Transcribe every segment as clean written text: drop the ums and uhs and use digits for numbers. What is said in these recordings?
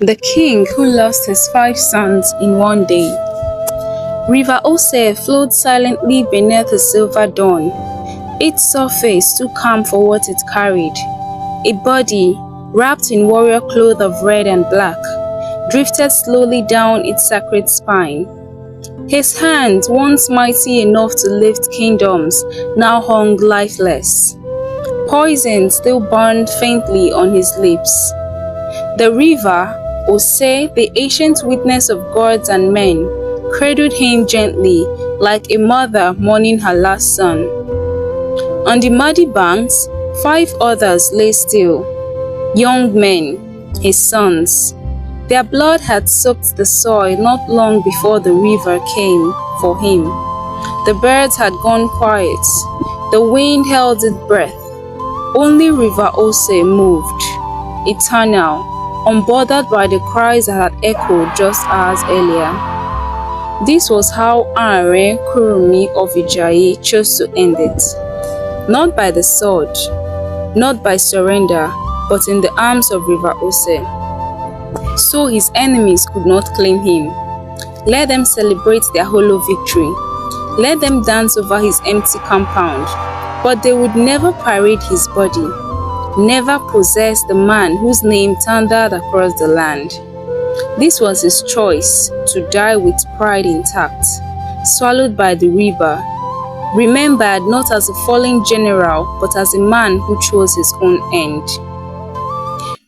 The king who lost his 5 sons in one day. River Ose flowed silently beneath a silver dawn, its surface too calm for what it carried. A body, wrapped in warrior cloth of red and black, drifted slowly down its sacred spine. His hands, once mighty enough to lift kingdoms, now hung lifeless. Poison still burned faintly on his lips. The river, Ose, the ancient witness of gods and men, cradled him gently, like a mother mourning her last son. On the muddy banks, 5 others lay still, young men, his sons. Their blood had soaked the soil not long before the river came for him. The birds had gone quiet, the wind held its breath. Only River Ose moved, eternal, unbothered by the cries that had echoed just hours earlier. This was how Ààrẹ Kurunmi of Ijaiye chose to end it. Not by the sword, not by surrender, but in the arms of River Ose. So his enemies could not claim him. Let them celebrate their hollow victory. Let them dance over his empty compound. But they would never parade his body, never possess the man whose name thundered across the land. This was his choice, to die with pride intact, swallowed by the river, remembered not as a fallen general, but as a man who chose his own end.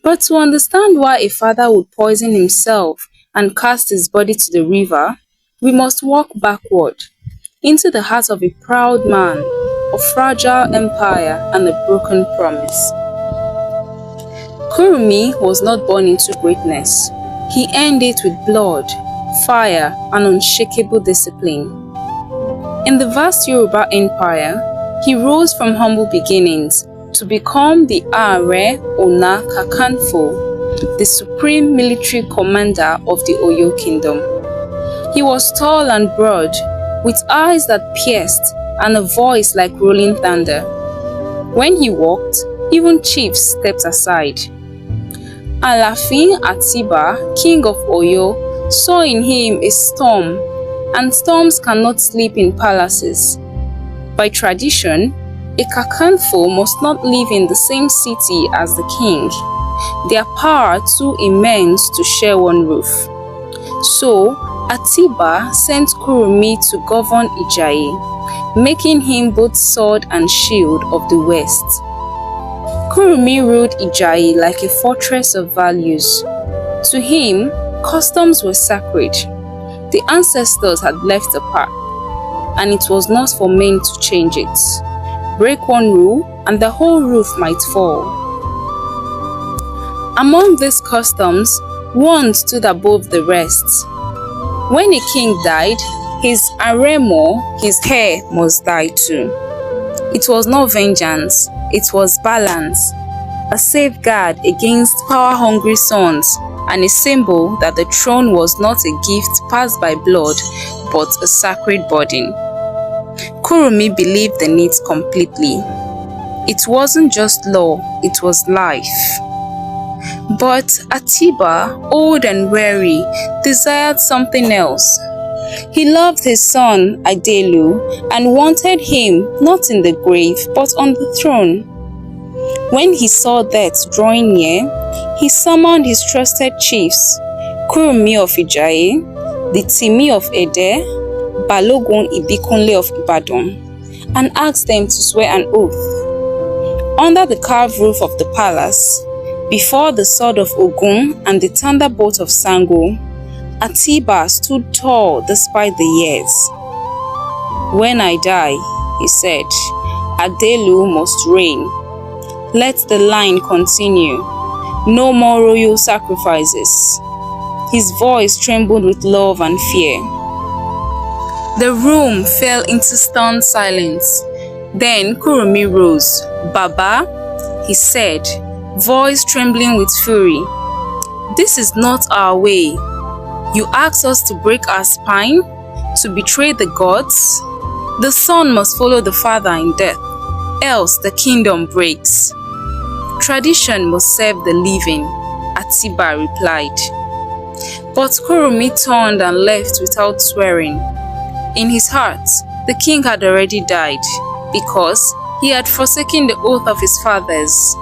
But to understand why a father would poison himself and cast his body to the river, we must walk backward, into the heart of a proud man, a fragile empire, and a broken promise. Kurunmi was not born into greatness. He earned it with blood, fire, and unshakable discipline. In the vast Yoruba Empire, he rose from humble beginnings to become the Ààrẹ Ọ̀nà Kakanfò, the supreme military commander of the Oyo kingdom. He was tall and broad, with eyes that pierced and a voice like rolling thunder. When he walked, even chiefs stepped aside. Aláàfin Atiba, king of Oyo, saw in him a storm, and storms cannot sleep in palaces. By tradition, a Kakanfò must not live in the same city as the king, their power too immense to share one roof. So, Atiba sent Kurunmi to govern Ijaiye, making him both sword and shield of the West. Kurunmi ruled Ijaiye like a fortress of values. To him, customs were sacred. The ancestors had left a path, and it was not for men to change it. Break one rule, and the whole roof might fall. Among these customs, one stood above the rest. When a king died, his aremo, his heir, must die too. It was not vengeance, it was balance, a safeguard against power-hungry sons, and a symbol that the throne was not a gift passed by blood, but a sacred burden. Kurunmi believed in it completely. It wasn't just law, it was life. But Atiba, old and weary, desired something else. He loved his son, Adelu, and wanted him not in the grave, but on the throne. When he saw death drawing near, he summoned his trusted chiefs, Kurunmi of Ijaiye, the Timi of Ede, Balogun Ibikunle of Ibadan, and asked them to swear an oath. Under the carved roof of the palace, before the sword of Ogun and the thunderbolt of Sango, Atiba stood tall despite the years. When I die, he said, Adelu must reign. Let the line continue. No more royal sacrifices. His voice trembled with love and fear. The room fell into stunned silence. Then Kurunmi rose. Baba, he said, voice trembling with fury. This is not our way. You asked us to break our spine, to betray the gods? The son must follow the father in death, else the kingdom breaks. Tradition must serve the living, Atiba replied. But Kurunmi turned and left without swearing. In his heart, the king had already died because he had forsaken the oath of his fathers.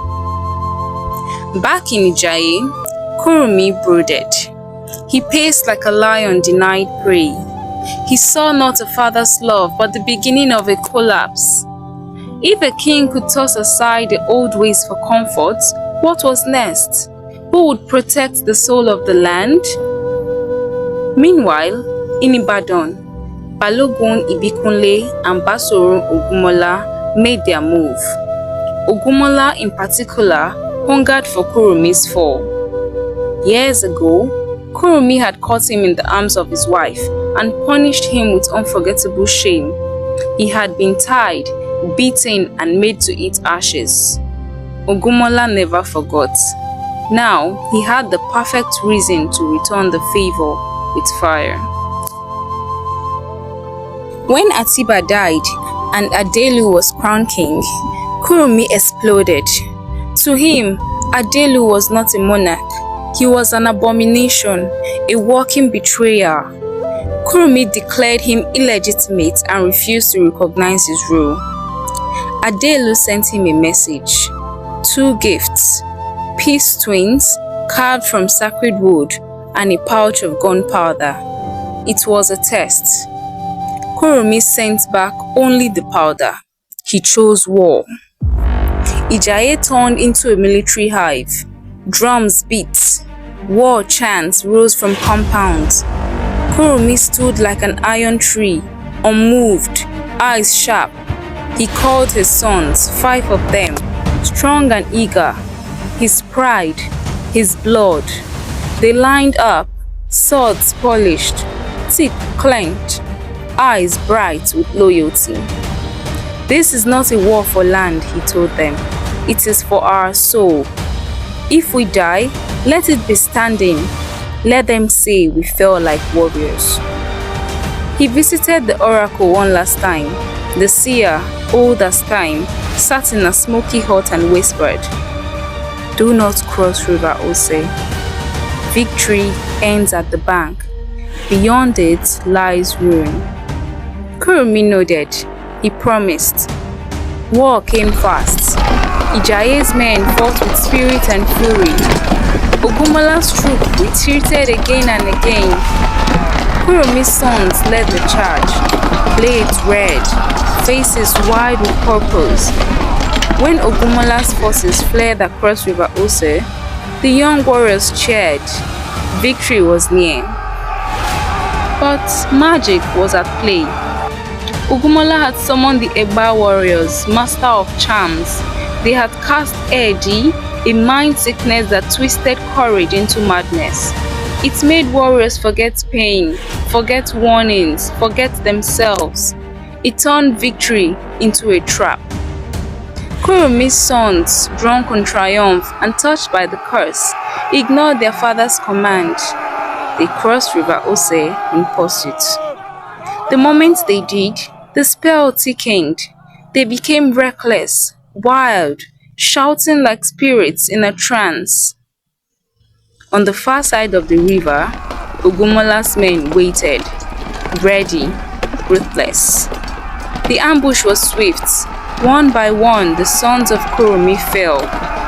Back in Ijaiye, Kurunmi brooded. He paced like a lion denied prey. He saw not a father's love, but the beginning of a collapse. If a king could toss aside the old ways for comfort, what was next? Who would protect the soul of the land? Meanwhile, in Ibadan, Balogun Ibikunle and Basoro Ogumola made their move. Ogumola in particular hungered for Kurunmi's fall. Years ago, Kurunmi had caught him in the arms of his wife and punished him with unforgettable shame. He had been tied, beaten, and made to eat ashes. Ogumola never forgot. Now, he had the perfect reason to return the favor with fire. When Atiba died and Adelu was crowned king, Kurunmi exploded. To him, Adelu was not a monarch. He was an abomination, a walking betrayer. Kurunmi declared him illegitimate and refused to recognize his rule. Adelu sent him a message. 2 gifts, peace twins carved from sacred wood and a pouch of gunpowder. It was a test. Kurunmi sent back only the powder. He chose war. Ijaiye turned into a military hive. Drums beat. War chants rose from compounds. Kurunmi stood like an iron tree, unmoved, eyes sharp. He called his sons, 5 of them, strong and eager, his pride, his blood. They lined up, swords polished, teeth clenched, eyes bright with loyalty. This is not a war for land, he told them. It is for our soul. If we die, let it be standing. Let them say we fell like warriors. He visited the oracle one last time. The seer, old as time, sat in a smoky hut and whispered, "Do not cross River Ose. Victory ends at the bank. Beyond it lies ruin." Kurunmi nodded. He promised. War came fast. Ijaiye's men fought with spirit and fury. Ogumola's troop retreated again and again. Kurunmi's sons led the charge, blades red, faces wide with purpose. When Ogumola's forces fled across River Ose, the young warriors cheered. Victory was near. But magic was at play. Ogumola had summoned the Egba warriors, master of charms. They had cast Edi, a mind sickness that twisted courage into madness. It made warriors forget pain, forget warnings, forget themselves. It turned victory into a trap. Kurunmi's sons, drunk on triumph and touched by the curse, ignored their father's command. They crossed River Ose in pursuit. The moment they did, the spell thickened. They became reckless, wild, shouting like spirits in a trance. On the far side of the river, Ogumola's men waited, ready, ruthless. The ambush was swift. One by one, the sons of Kurunmi fell,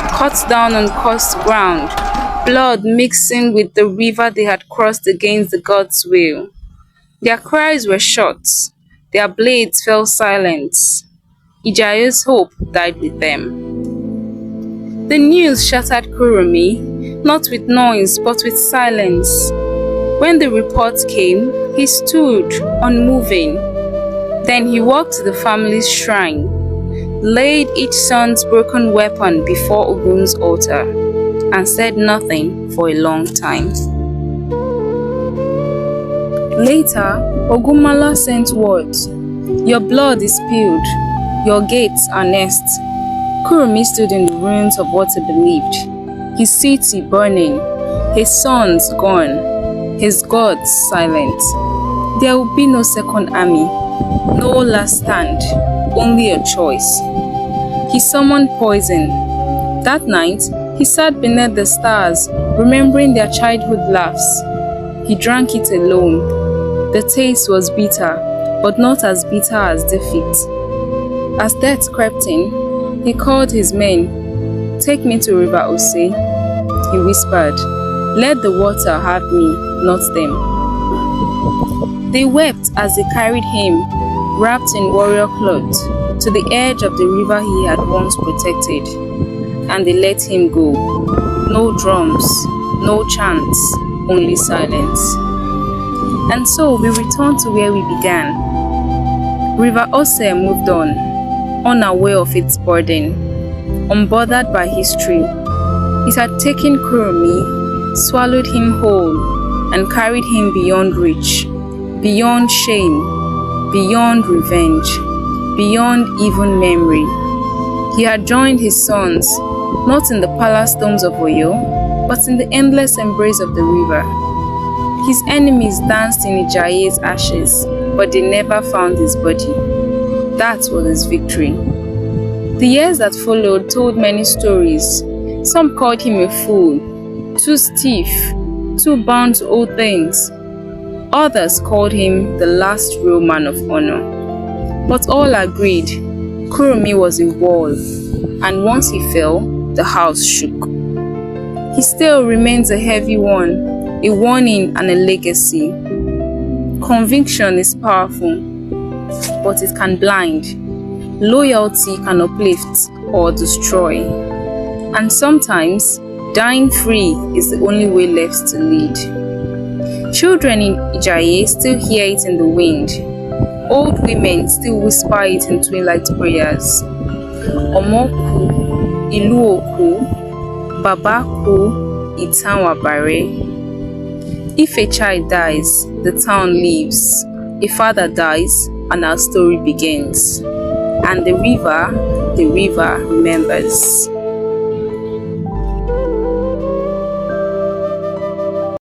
cut down on cursed ground, blood mixing with the river they had crossed against the gods' will. Their cries were short, their blades fell silent. Ijaiye's hope died with them. The news shattered Kurunmi, not with noise but with silence. When the report came, he stood unmoving. Then he walked to the family's shrine, laid each son's broken weapon before Ogun's altar, and said nothing for a long time. Later, Ogumola sent word, "Your blood is spilled, your gates are next." Kurunmi stood in the ruins of what he believed, his city burning, his sons gone, his gods silent. There will be no second army, no last stand, only a choice. He summoned poison. That night, he sat beneath the stars, remembering their childhood laughs. He drank it alone. The taste was bitter, but not as bitter as defeat. As death crept in, he called his men. "Take me to River Ose," he whispered. "Let the water have me, not them." They wept as they carried him, wrapped in warrior cloth, to the edge of the river he had once protected, and they let him go. No drums, no chants, only silence. And so we return to where we began. River Ose moved on, unaware of its burden, unbothered by history. It had taken Kurunmi, swallowed him whole, and carried him beyond reach, beyond shame, beyond revenge, beyond even memory. He had joined his sons, not in the palace domes of Oyo, but in the endless embrace of the river. His enemies danced in Ijaiye's ashes, but they never found his body. That was his victory. The years that followed told many stories. Some called him a fool, too stiff, too bound to old things. Others called him the last real man of honor. But all agreed, Kurunmi was a wall, and once he fell, the house shook. He still remains a heavy one, a warning and a legacy. Conviction is powerful, but it can blind. Loyalty can uplift or destroy. And sometimes, dying free is the only way left to lead. Children in Ijaiye still hear it in the wind. Old women still whisper it in twilight prayers. Omoku, Ilu Oku, Babaku, Itan Bare. If a child dies, the town leaves. A father dies, and our story begins. And the river remembers.